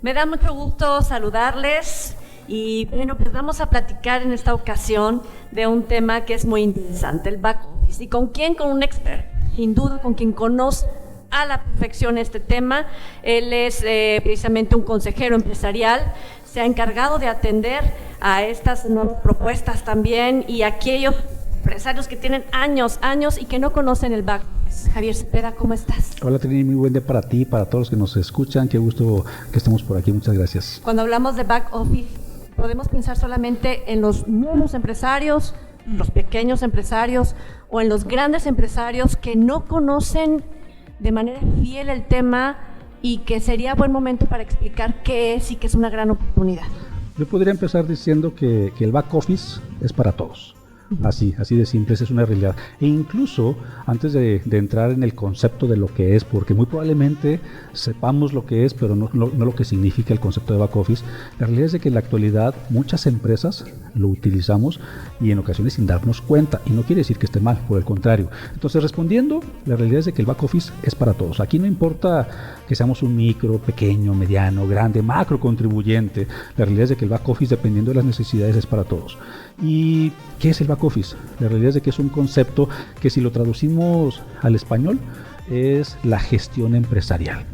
Me da mucho gusto saludarles y bueno, pues vamos a platicar en esta ocasión de un tema que es muy interesante, el back office. ¿Y con quién? Con un experto, sin duda con quien conoce a la perfección este tema. Él es precisamente un consejero empresarial, se ha encargado de atender a estas nuevas propuestas también y a aquellos empresarios que tienen años y que no conocen el back office. Javier Cepeda, ¿cómo estás? Hola Trini, muy buen día para ti, para todos los que nos escuchan, qué gusto que estemos por aquí, muchas gracias. Cuando hablamos de back office, podemos pensar solamente en los nuevos empresarios, los pequeños empresarios o en los grandes empresarios que no conocen de manera fiel el tema y que sería buen momento para explicar qué es y que es una gran oportunidad. Yo podría empezar diciendo que el back office es para todos. Así de simple, esa es una realidad. E incluso antes de entrar en el concepto de lo que es, porque muy probablemente sepamos lo que es, pero no lo que significa el concepto de back office, la realidad es de que en la actualidad muchas empresas lo utilizamos y en ocasiones sin darnos cuenta, y no quiere decir que esté mal, por el contrario. Entonces, respondiendo, la realidad es de que el back office es para todos. Aquí no importa que seamos un micro, pequeño, mediano, grande, macro contribuyente, la realidad es de que el back office, dependiendo de las necesidades, es para todos. ¿Y qué es el back office? La realidad es de que es un concepto que, si lo traducimos al español, es la gestión empresarial.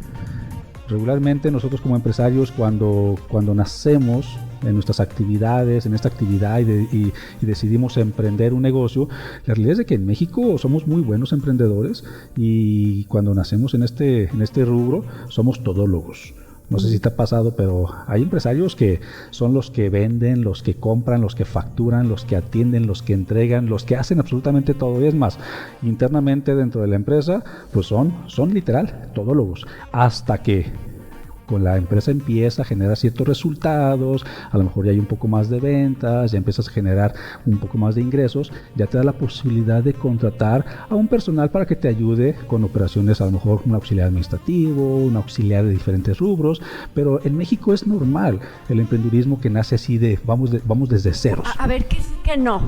Regularmente nosotros como empresarios, cuando nacemos en nuestras actividades, en esta actividad y decidimos emprender un negocio, la realidad es de que en México somos muy buenos emprendedores y cuando nacemos en este rubro somos todólogos. No sé si te ha pasado, pero hay empresarios que son los que venden, los que compran, los que facturan, los que atienden, los que entregan, los que hacen absolutamente todo. Y es más, internamente dentro de la empresa, pues son literal todólogos. Hasta que con la empresa empieza a generar ciertos resultados, a lo mejor ya hay un poco más de ventas, ya empiezas a generar un poco más de ingresos, ya te da la posibilidad de contratar a un personal para que te ayude con operaciones, a lo mejor un auxiliar administrativo, un auxiliar de diferentes rubros, pero en México es normal el emprendedurismo que nace así de vamos desde ceros. A ver, ¿qué sí que no?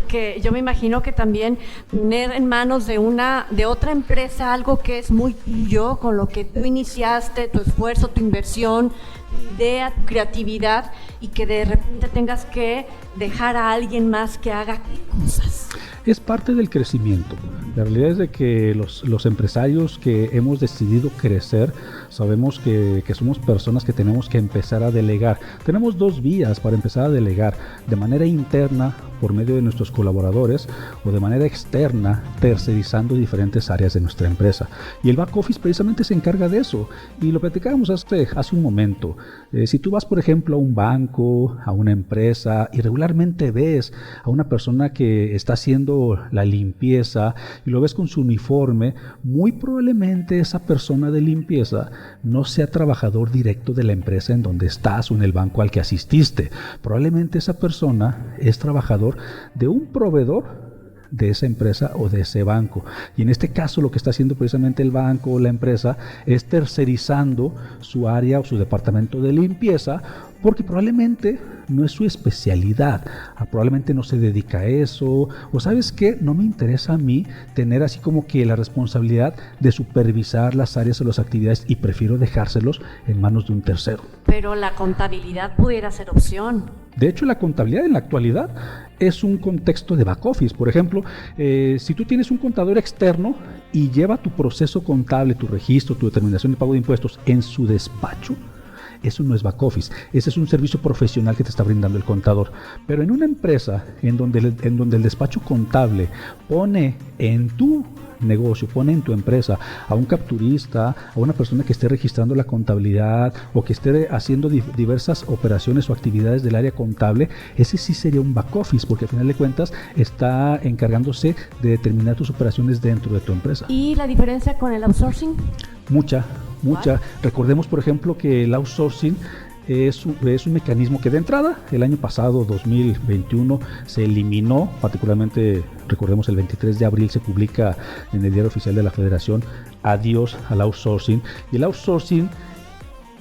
Que yo me imagino que también poner en manos de otra empresa algo que es muy tuyo, con lo que tú iniciaste, tu esfuerzo, tu inversión, tu idea, tu creatividad, y que de repente tengas que dejar a alguien más que haga cosas. Es parte del crecimiento. La realidad es de que los empresarios que hemos decidido crecer, sabemos que somos personas que tenemos que empezar a delegar. Tenemos dos vías para empezar a delegar: de manera interna, por medio de nuestros colaboradores, o de manera externa, tercerizando diferentes áreas de nuestra empresa. Y el back office precisamente se encarga de eso. Y lo platicábamos hace un momento. Si tú vas, por ejemplo, a un banco, a una empresa, y regularmente ves a una persona que está haciendo la limpieza y lo ves con su uniforme, muy probablemente esa persona de limpieza no sea trabajador directo de la empresa en donde estás o en el banco al que asististe. Probablemente esa persona es trabajador de un proveedor de esa empresa o de ese banco, y en este caso lo que está haciendo precisamente el banco o la empresa es tercerizando su área o su departamento de limpieza, porque probablemente no es su especialidad, probablemente no se dedica a eso, o ¿sabes qué? No me interesa a mí tener así como que la responsabilidad de supervisar las áreas o las actividades, y prefiero dejárselos en manos de un tercero. Pero la contabilidad pudiera ser opción. De hecho, la contabilidad en la actualidad es un contexto de back office. Por ejemplo, si tú tienes un contador externo y lleva tu proceso contable, tu registro, tu determinación de pago de impuestos en su despacho, eso no es back office, ese es un servicio profesional que te está brindando el contador. Pero en una empresa en donde el despacho contable pone en tu negocio, pone en tu empresa a un capturista, a una persona que esté registrando la contabilidad o que esté haciendo diversas operaciones o actividades del área contable, ese sí sería un back office, porque al final de cuentas está encargándose de determinar tus operaciones dentro de tu empresa. ¿Y la diferencia con el outsourcing? Mucha. Recordemos, por ejemplo, que el outsourcing es un mecanismo que de entrada el año pasado, 2021, se eliminó. Particularmente, recordemos, el 23 de abril se publica en el Diario Oficial de la Federación: adiós al outsourcing. Y el outsourcing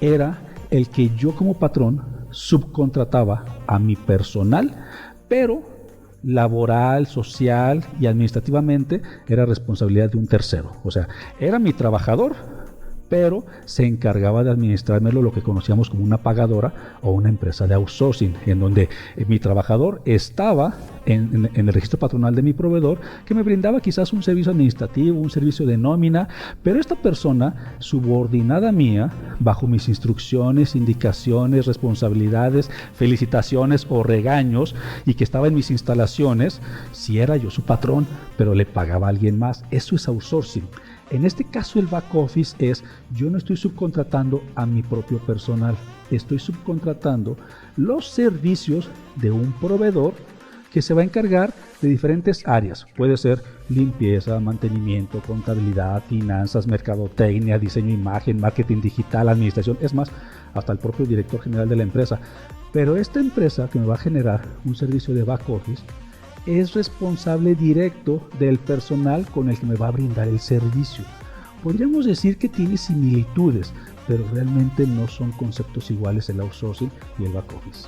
era el que yo como patrón subcontrataba a mi personal, pero laboral, social y administrativamente era responsabilidad de un tercero. O sea, era mi trabajador, pero se encargaba de administrármelo lo que conocíamos como una pagadora o una empresa de outsourcing, en donde mi trabajador estaba en el registro patronal de mi proveedor, que me brindaba quizás un servicio administrativo, un servicio de nómina, pero esta persona subordinada mía, bajo mis instrucciones, indicaciones, responsabilidades, felicitaciones o regaños, y que estaba en mis instalaciones, si era yo su patrón, pero le pagaba a alguien más. Eso es outsourcing. En este caso el back office es, yo no estoy subcontratando a mi propio personal, estoy subcontratando los servicios de un proveedor que se va a encargar de diferentes áreas. Puede ser limpieza, mantenimiento, contabilidad, finanzas, mercadotecnia, diseño de imagen, marketing digital, administración, es más, hasta el propio director general de la empresa. Pero esta empresa que me va a generar un servicio de back office es responsable directo del personal con el que me va a brindar el servicio. Podríamos decir que tiene similitudes, pero realmente no son conceptos iguales el outsourcing y el back office.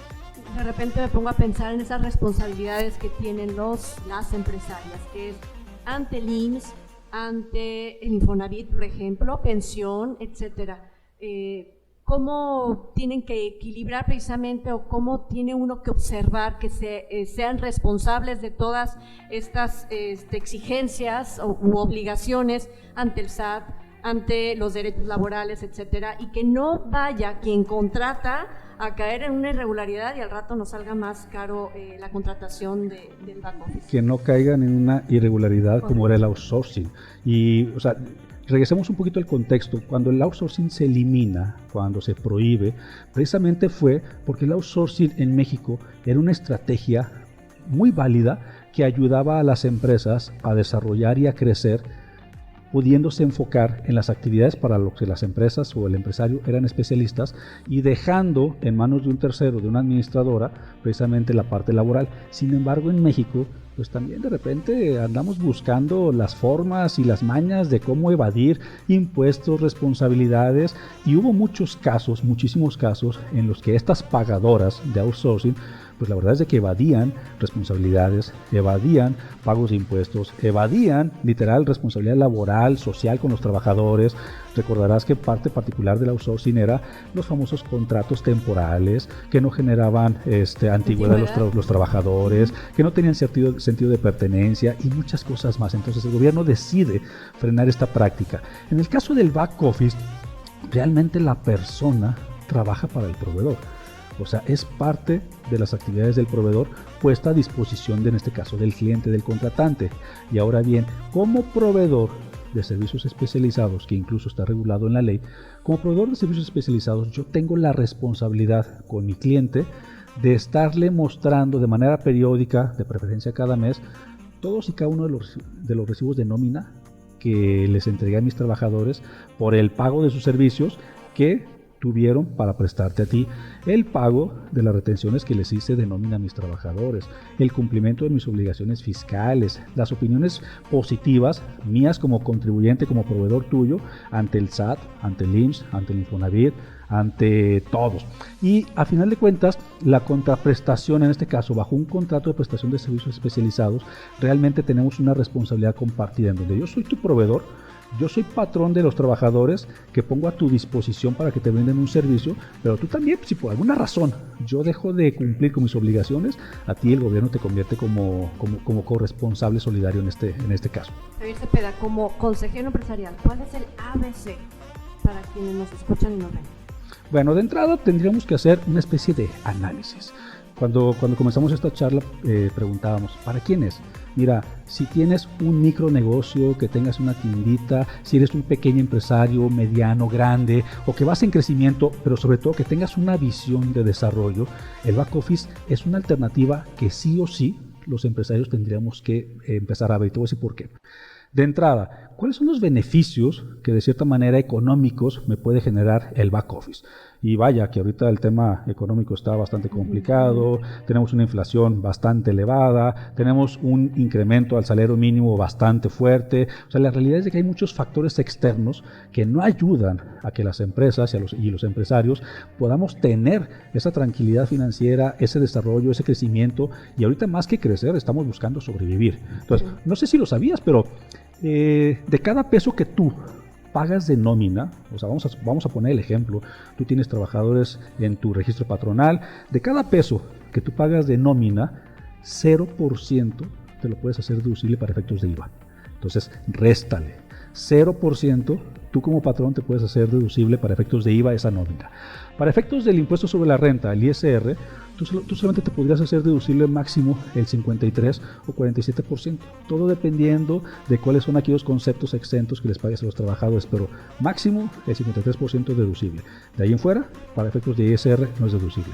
De repente me pongo a pensar en esas responsabilidades que tienen las empresarias, que es ante el IMSS, ante el Infonavit, por ejemplo, pensión, etcétera. ¿Cómo tienen que equilibrar precisamente o cómo tiene uno que observar que sean responsables de todas estas exigencias u obligaciones ante el SAT, ante los derechos laborales, etcétera, y que no vaya quien contrata a caer en una irregularidad y al rato nos salga más caro la contratación del back office? Que no caigan en una irregularidad como era el outsourcing. Y, o sea, regresemos un poquito al contexto. Cuando el outsourcing se elimina, cuando se prohíbe, precisamente fue porque el outsourcing en México era una estrategia muy válida que ayudaba a las empresas a desarrollar y a crecer, pudiéndose enfocar en las actividades para lo que las empresas o el empresario eran especialistas y dejando en manos de un tercero, de una administradora, precisamente la parte laboral. Sin embargo, en México, pues también de repente andamos buscando las formas y las mañas de cómo evadir impuestos, responsabilidades, y hubo muchos casos, muchísimos casos en los que estas pagadoras de outsourcing, pues la verdad es de que evadían responsabilidades, evadían pagos de impuestos, evadían literal responsabilidad laboral, social con los trabajadores. Recordarás que parte particular del outsourcing era los famosos contratos temporales que no generaban antigüedad de los trabajadores, que no tenían sentido de pertenencia y muchas cosas más. Entonces el gobierno decide frenar esta práctica. En el caso del back office, realmente la persona trabaja para el proveedor. O sea, es parte de las actividades del proveedor puesta a disposición de, en este caso, del cliente, del contratante. Y ahora bien, como proveedor de servicios especializados, que incluso está regulado en la ley, como proveedor de servicios especializados, yo tengo la responsabilidad con mi cliente de estarle mostrando de manera periódica, de preferencia cada mes, todos y cada uno de los recibos de nómina que les entregué a mis trabajadores por el pago de sus servicios que tuvieron para prestarte a ti, el pago de las retenciones que les hice de nómina a mis trabajadores, el cumplimiento de mis obligaciones fiscales, las opiniones positivas mías como contribuyente, como proveedor tuyo, ante el SAT, ante el IMSS, ante el Infonavit, ante todos. Y a final de cuentas, la contraprestación, en este caso, bajo un contrato de prestación de servicios especializados, realmente tenemos una responsabilidad compartida en donde yo soy tu proveedor, yo soy patrón de los trabajadores que pongo a tu disposición para que te brinden un servicio, pero tú también, si por alguna razón yo dejo de cumplir con mis obligaciones, a ti el gobierno te convierte como corresponsable solidario en este caso. Javier Cepeda, como consejero empresarial, ¿cuál es el ABC para quienes nos escuchan y nos ven? Bueno, de entrada tendríamos que hacer una especie de análisis. Cuando comenzamos esta charla preguntábamos, ¿para quién es? Mira, si tienes un micronegocio, que tengas una tiendita, si eres un pequeño empresario, mediano, grande, o que vas en crecimiento, pero sobre todo que tengas una visión de desarrollo, el back office es una alternativa que sí o sí los empresarios tendríamos que empezar a ver. Y te voy a decir por qué. De entrada, ¿cuáles son los beneficios que de cierta manera económicos me puede generar el back office? Y vaya, que ahorita el tema económico está bastante complicado, tenemos una inflación bastante elevada, tenemos un incremento al salario mínimo bastante fuerte. O sea, la realidad es de que hay muchos factores externos que no ayudan a que las empresas y los empresarios podamos tener esa tranquilidad financiera, ese desarrollo, ese crecimiento. Y ahorita más que crecer, estamos buscando sobrevivir. Entonces, no sé si lo sabías, pero de cada peso que tú pagas de nómina, o sea, vamos a poner el ejemplo, tú tienes trabajadores en tu registro patronal, de cada peso que tú pagas de nómina, 0% te lo puedes hacer deducible para efectos de IVA. Entonces, réstale. 0%, tú como patrón te puedes hacer deducible para efectos de IVA esa nómina. Para efectos del impuesto sobre la renta, el ISR, tú solamente te podrías hacer deducible máximo el 53 o 47%, todo dependiendo de cuáles son aquellos conceptos exentos que les pagues a los trabajadores, pero máximo el 53% deducible. De ahí en fuera, para efectos de ISR no es deducible.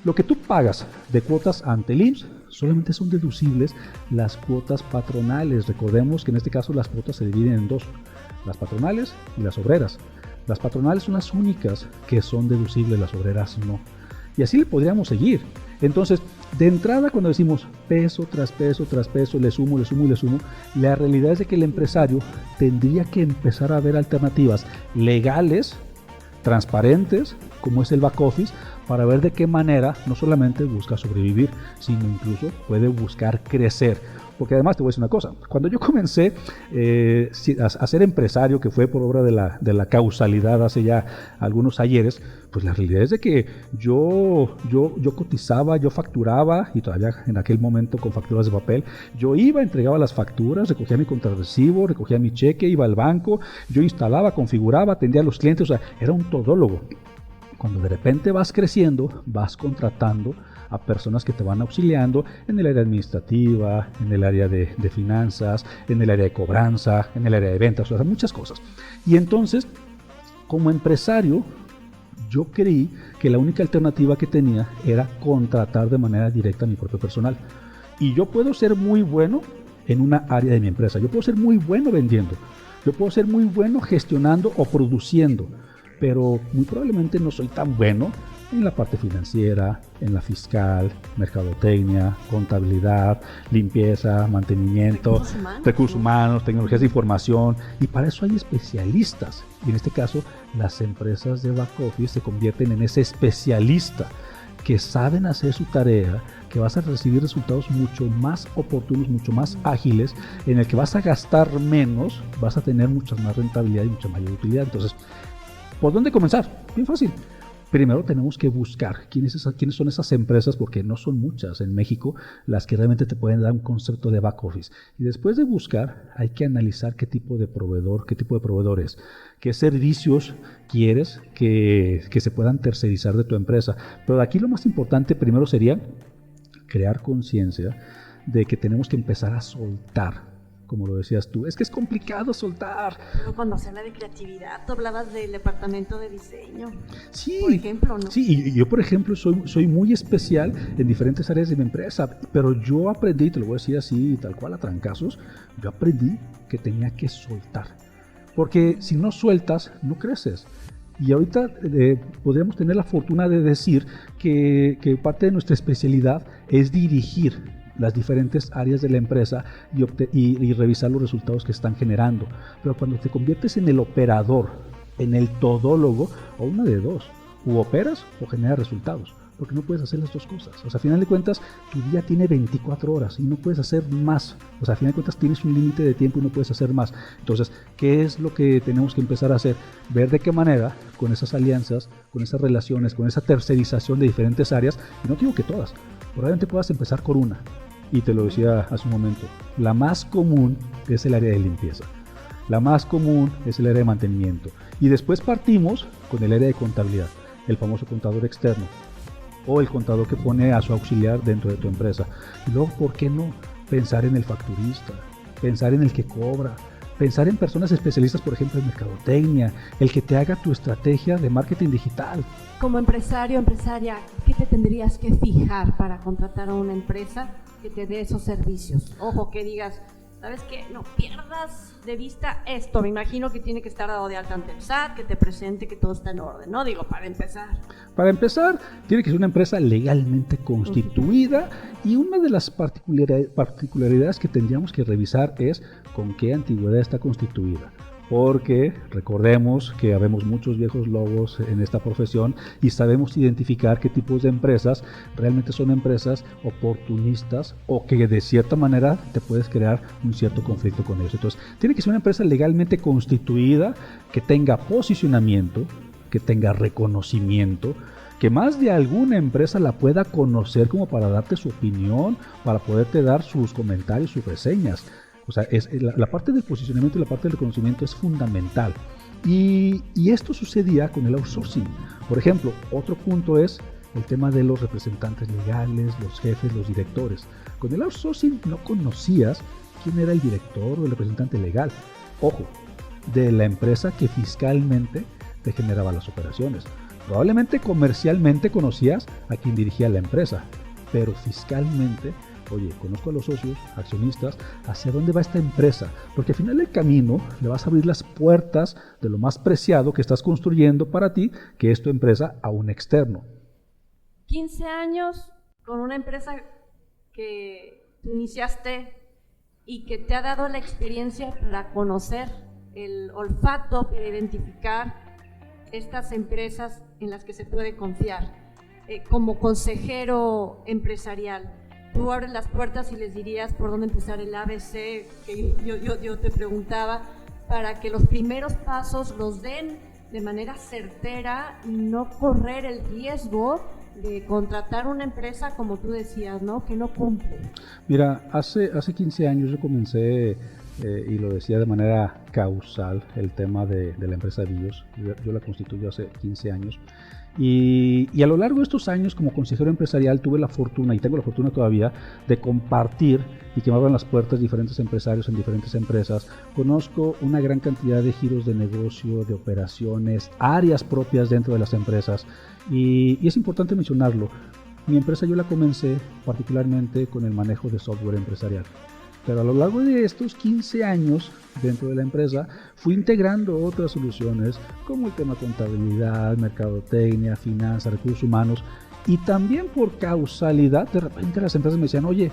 Lo que tú pagas de cuotas ante el IMSS solamente son deducibles las cuotas patronales. Recordemos que en este caso las cuotas se dividen en dos, las patronales y las obreras. Las patronales son las únicas que son deducibles, las obreras no. Y así le podríamos seguir. Entonces, de entrada cuando decimos peso tras peso tras peso, le sumo, la realidad es de que el empresario tendría que empezar a ver alternativas legales, transparentes, como es el back office, para ver de qué manera no solamente busca sobrevivir, sino incluso puede buscar crecer. Porque además te voy a decir una cosa, cuando yo comencé a ser empresario, que fue por obra de la causalidad hace ya algunos ayeres, pues la realidad es de que yo cotizaba, yo facturaba, y todavía en aquel momento con facturas de papel, yo iba, entregaba las facturas, recogía mi contrarrecibo, recogía mi cheque, iba al banco, yo instalaba, configuraba, atendía a los clientes, o sea, era un todólogo. Cuando de repente vas creciendo, vas contratando a personas que te van auxiliando en el área administrativa, en el área de finanzas, en el área de cobranza, en el área de ventas, o sea, muchas cosas. Y entonces, como empresario, yo creí que la única alternativa que tenía era contratar de manera directa a mi propio personal. Y yo puedo ser muy bueno en una área de mi empresa, yo puedo ser muy bueno vendiendo, yo puedo ser muy bueno gestionando o produciendo, pero muy probablemente no soy tan bueno en la parte financiera, en la fiscal, mercadotecnia, contabilidad, limpieza, mantenimiento, recursos humanos, tecnologías de información, y para eso hay especialistas. Y en este caso, las empresas de back office se convierten en ese especialista que saben hacer su tarea, que vas a recibir resultados mucho más oportunos, mucho más ágiles, en el que vas a gastar menos, vas a tener mucha más rentabilidad y mucha mayor utilidad. Entonces, ¿por dónde comenzar? Bien fácil. Primero tenemos que buscar quiénes son esas empresas, porque no son muchas en México las que realmente te pueden dar un concepto de back office. Y después de buscar, hay que analizar qué tipo de proveedor es, qué servicios quieres que se puedan tercerizar de tu empresa. Pero aquí lo más importante primero sería crear conciencia de que tenemos que empezar a soltar. Como lo decías tú, es que es complicado soltar. Pero cuando se habla de creatividad, tú hablabas del departamento de diseño, sí, por ejemplo, ¿no? Sí, y yo por ejemplo soy muy especial en diferentes áreas de mi empresa, pero yo aprendí, te lo voy a decir así, tal cual a trancazos, yo aprendí que tenía que soltar. Porque si no sueltas, no creces. Y ahorita podríamos tener la fortuna de decir que parte de nuestra especialidad es dirigir las diferentes áreas de la empresa y revisar los resultados que están generando. Pero cuando te conviertes en el operador, en el todólogo, o una de dos, o operas o generas resultados, porque no puedes hacer las dos cosas. O sea, a final de cuentas, tu día tiene 24 horas y no puedes hacer más. O sea, a final de cuentas tienes un límite de tiempo y no puedes hacer más. Entonces, ¿qué es lo que tenemos que empezar a hacer? Ver de qué manera, con esas alianzas, con esas relaciones, con esa tercerización de diferentes áreas, y no digo que todas, probablemente puedas empezar con una. Y te lo decía hace un momento, la más común es el área de limpieza, la más común es el área de mantenimiento, y después partimos con el área de contabilidad, el famoso contador externo o el contador que pone a su auxiliar dentro de tu empresa. Y luego, ¿por qué no pensar en el facturista, pensar en el que cobra, pensar en personas especialistas, por ejemplo en mercadotecnia, el que te haga tu estrategia de marketing digital? Como empresario, empresaria, ¿qué te tendrías que fijar para contratar a una empresa que te dé esos servicios? Ojo, que digas, ¿sabes qué? No pierdas de vista esto. Me imagino que tiene que estar dado de alta ante el SAT, que te presente que todo está en orden, ¿no? Digo, para empezar. Para empezar, tiene que ser una empresa legalmente constituida, y una de las particularidades que tendríamos que revisar es con qué antigüedad está constituida. porque recordemos que habemos muchos viejos lobos en esta profesión y sabemos identificar qué tipos de empresas realmente son empresas oportunistas o que de cierta manera te puedes crear un cierto conflicto con ellos. Entonces, tiene que ser una empresa legalmente constituida, que tenga posicionamiento, que tenga reconocimiento, que más de alguna empresa la pueda conocer como para darte su opinión, para poderte dar sus comentarios, sus reseñas. O sea, la parte del posicionamiento y la parte del reconocimiento es fundamental. Y esto sucedía con el outsourcing. Por ejemplo, otro punto es el tema de los representantes legales, los jefes, los directores. Con el outsourcing no conocías quién era el director o el representante legal. Ojo, de la empresa que fiscalmente te generaba las operaciones. Probablemente comercialmente conocías a quien dirigía la empresa, pero fiscalmente, oye, conozco a los socios, accionistas, hacia dónde va esta empresa, porque al final del camino le vas a abrir las puertas de lo más preciado que estás construyendo para ti, que es tu empresa, a un externo. 15 años con una empresa que iniciaste y que te ha dado la experiencia para conocer el olfato, para identificar estas empresas en las que se puede confiar. Como consejero empresarial, tú abres las puertas y les dirías por dónde empezar el ABC, que yo te preguntaba, para que los primeros pasos los den de manera certera y no correr el riesgo de contratar una empresa, como tú decías, ¿no? Que no cumple. Mira, hace 15 años yo comencé, y lo decía de manera causal, el tema de la empresa BIOS. Yo la constituyo hace 15 años. Y a lo largo de estos años como consejero empresarial tuve la fortuna, y tengo la fortuna todavía, de compartir y que me abran las puertas diferentes empresarios en diferentes empresas. Conozco una gran cantidad de giros de negocio, de operaciones, áreas propias dentro de las empresas, y es importante mencionarlo. Mi empresa yo la comencé particularmente con el manejo de software empresarial. Pero a lo largo de estos 15 años dentro de la empresa fui integrando otras soluciones como el tema contabilidad, mercadotecnia, finanzas, recursos humanos, y también por causalidad de repente las empresas me decían, oye,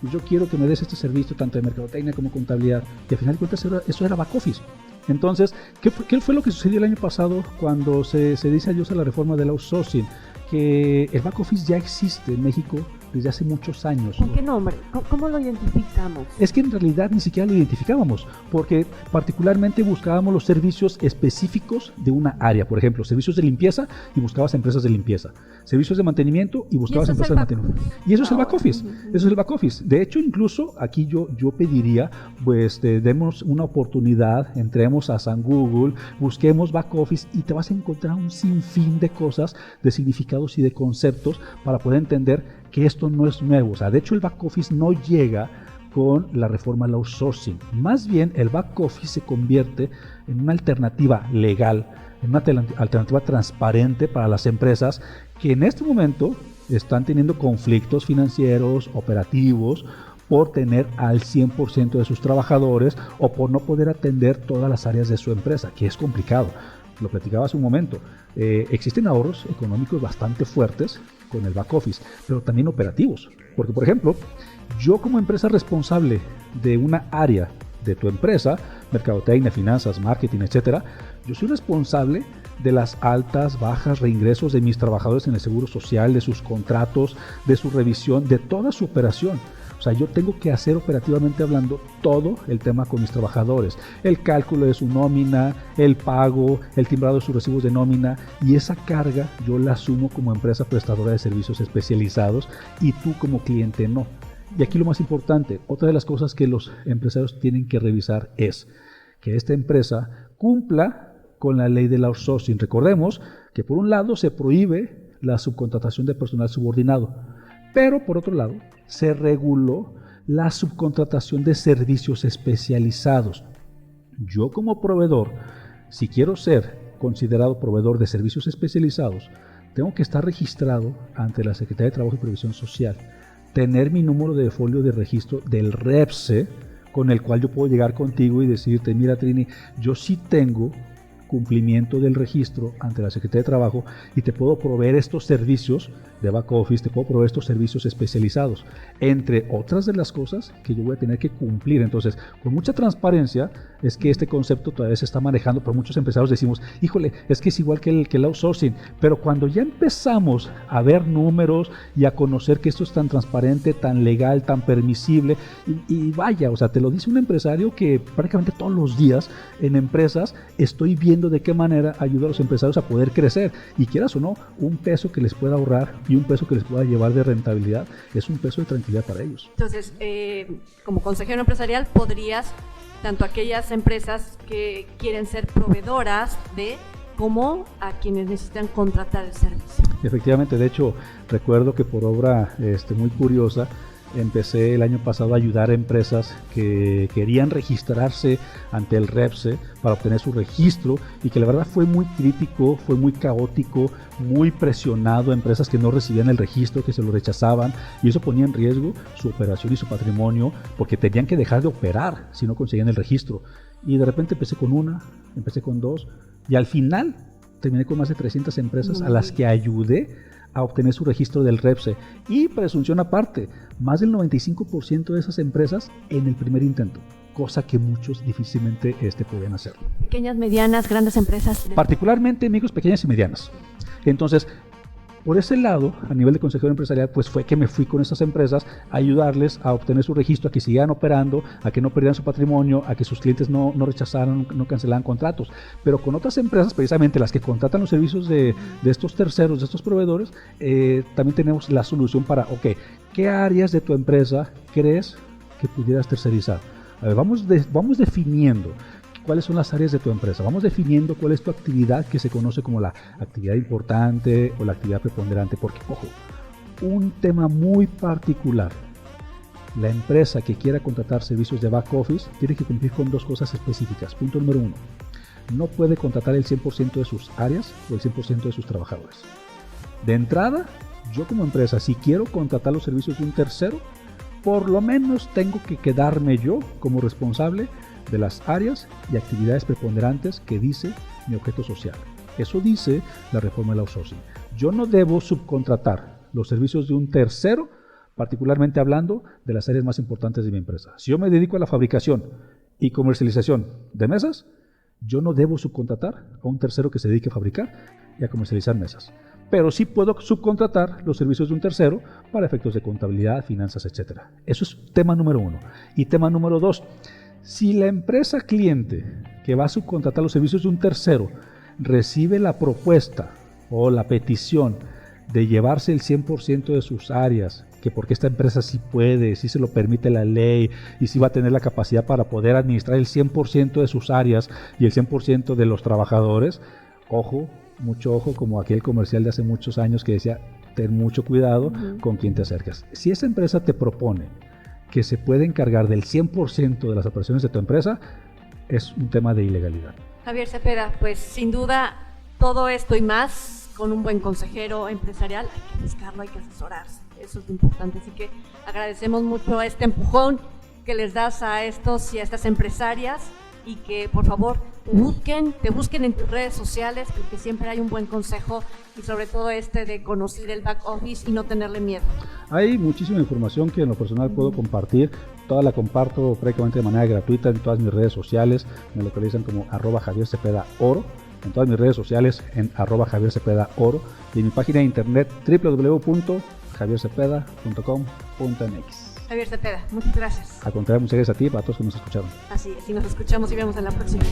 yo quiero que me des este servicio tanto de mercadotecnia como contabilidad, y al final de cuentas eso era back office. Entonces, ¿qué fue lo que sucedió el año pasado cuando se dice adiós a la reforma del outsourcing? Que el back office ya existe en México desde hace muchos años. ¿Con qué nombre? ¿Cómo lo identificamos? Es que en realidad ni siquiera lo identificábamos, porque particularmente buscábamos los servicios específicos de una área. Por ejemplo, servicios de limpieza y buscabas empresas de limpieza. Servicios de mantenimiento y buscabas empresas de mantenimiento. Y eso es el back office. Eso es el back office. De hecho, incluso aquí yo pediría, pues demos una oportunidad, entremos a San Google, busquemos back office y te vas a encontrar un sinfín de cosas, de significados y de conceptos para poder entender que esto no es nuevo. O sea, de hecho el back office no llega con la reforma al outsourcing. Más bien el back office se convierte en una alternativa legal, en una alternativa transparente para las empresas que en este momento están teniendo conflictos financieros, operativos, por tener al 100% de sus trabajadores o por no poder atender todas las áreas de su empresa, que es complicado. Lo platicaba hace un momento. Existen ahorros económicos bastante fuertes con el back office, pero también operativos. Porque, por ejemplo, yo como empresa responsable de una área de tu empresa, mercadotecnia, finanzas, marketing, etcétera, yo soy responsable de las altas, bajas, reingresos de mis trabajadores en el seguro social, de sus contratos, de su revisión, de toda su operación. O sea, yo tengo que hacer operativamente hablando todo el tema con mis trabajadores. El cálculo de su nómina, el pago, el timbrado de sus recibos de nómina, y esa carga yo la asumo como empresa prestadora de servicios especializados y tú como cliente no. Y aquí lo más importante, otra de las cosas que los empresarios tienen que revisar es que esta empresa cumpla con la ley del outsourcing. Recordemos que por un lado se prohíbe la subcontratación de personal subordinado, pero por otro lado se reguló la subcontratación de servicios especializados. Yo como proveedor, si quiero ser considerado proveedor de servicios especializados, tengo que estar registrado ante la Secretaría de Trabajo y Previsión Social, tener mi número de folio de registro del REPSE, con el cual yo puedo llegar contigo y decirte, mira Trini, yo sí tengo cumplimiento del registro ante la Secretaría de Trabajo y te puedo proveer estos servicios de back office, te puedo proveer estos servicios especializados, entre otras de las cosas que yo voy a tener que cumplir. Entonces, con mucha transparencia es que este concepto todavía se está manejando, pero muchos empresarios decimos, híjole, es que es igual que el outsourcing, pero cuando ya empezamos a ver números y a conocer que esto es tan transparente, tan legal, tan permisible, y vaya, o sea, te lo dice un empresario que prácticamente todos los días en empresas estoy viendo de qué manera ayuda a los empresarios a poder crecer, y quieras o no, un peso que les pueda ahorrar y un peso que les pueda llevar de rentabilidad es un peso de tranquilidad para ellos. Entonces, como consejero empresarial, podrías, tanto a aquellas empresas que quieren ser proveedoras de, como a quienes necesitan contratar el servicio. Efectivamente, de hecho, recuerdo que por obra muy curiosa, empecé el año pasado a ayudar a empresas que querían registrarse ante el REPSE para obtener su registro, y que la verdad fue muy crítico, fue muy caótico, muy presionado, empresas que no recibían el registro, que se lo rechazaban, y eso ponía en riesgo su operación y su patrimonio, porque tenían que dejar de operar si no conseguían el registro. Y de repente empecé con una, empecé con dos, y al final terminé con más de 300 empresas a las que ayudé a obtener su registro del REPSE. Y presunción aparte, más del 95% de esas empresas en el primer intento, cosa que muchos difícilmente podían hacer. Pequeñas, medianas, grandes empresas. Particularmente micros, pequeñas y medianas. Entonces, por ese lado, a nivel de consejero empresarial, pues fue que me fui con esas empresas a ayudarles a obtener su registro, a que siguieran operando, a que no perdieran su patrimonio, a que sus clientes no rechazaran, no cancelaran contratos. Pero con otras empresas, precisamente las que contratan los servicios de estos terceros, de estos proveedores, también tenemos la solución para, ok, ¿qué áreas de tu empresa crees que pudieras tercerizar? A ver, vamos definiendo cuáles son las áreas de tu empresa, vamos definiendo cuál es tu actividad, que se conoce como la actividad importante o la actividad preponderante, porque, ojo, un tema muy particular, la empresa que quiera contratar servicios de back office tiene que cumplir con dos cosas específicas. Punto número 1, no puede contratar el 100% de sus áreas o el 100% de sus trabajadores. De entrada, yo como empresa, si quiero contratar los servicios de un tercero, por lo menos tengo que quedarme yo como responsable de las áreas y actividades preponderantes que dice mi objeto social. Eso dice la reforma del outsourcing. Yo no debo subcontratar los servicios de un tercero, particularmente hablando de las áreas más importantes de mi empresa. Si yo me dedico a la fabricación y comercialización de mesas, yo no debo subcontratar a un tercero que se dedique a fabricar y a comercializar mesas. Pero sí puedo subcontratar los servicios de un tercero para efectos de contabilidad, finanzas, etc. Eso es tema número 1. Y tema número 2, si la empresa cliente que va a subcontratar los servicios de un tercero recibe la propuesta o la petición de llevarse el 100% de sus áreas, que porque esta empresa sí puede, sí se lo permite la ley y sí va a tener la capacidad para poder administrar el 100% de sus áreas y el 100% de los trabajadores, ojo, mucho ojo, como aquel comercial de hace muchos años que decía, ten mucho cuidado con quién te acercas. Si esa empresa te propone que se puede encargar del 100% de las operaciones de tu empresa, es un tema de ilegalidad. Javier Cepeda, pues sin duda todo esto y más, con un buen consejero empresarial hay que buscarlo, hay que asesorarse, eso es lo importante. Así que agradecemos mucho este empujón que les das a estos y a estas empresarias, y que por favor te busquen en tus redes sociales, porque siempre hay un buen consejo, y sobre todo de conocer el back office y no tenerle miedo. Hay muchísima información que en lo personal puedo compartir, toda la comparto prácticamente de manera gratuita en todas mis redes sociales, me localizan como @JavierCepedaOro, en todas mis redes sociales en @JavierCepedaOro, y en mi página de internet www.javiercepeda.com.mx. Javier Cepeda, muchas gracias. Al contrario, muchas gracias a ti y para todos que nos escucharon. Así es, y nos escuchamos y vemos en la próxima.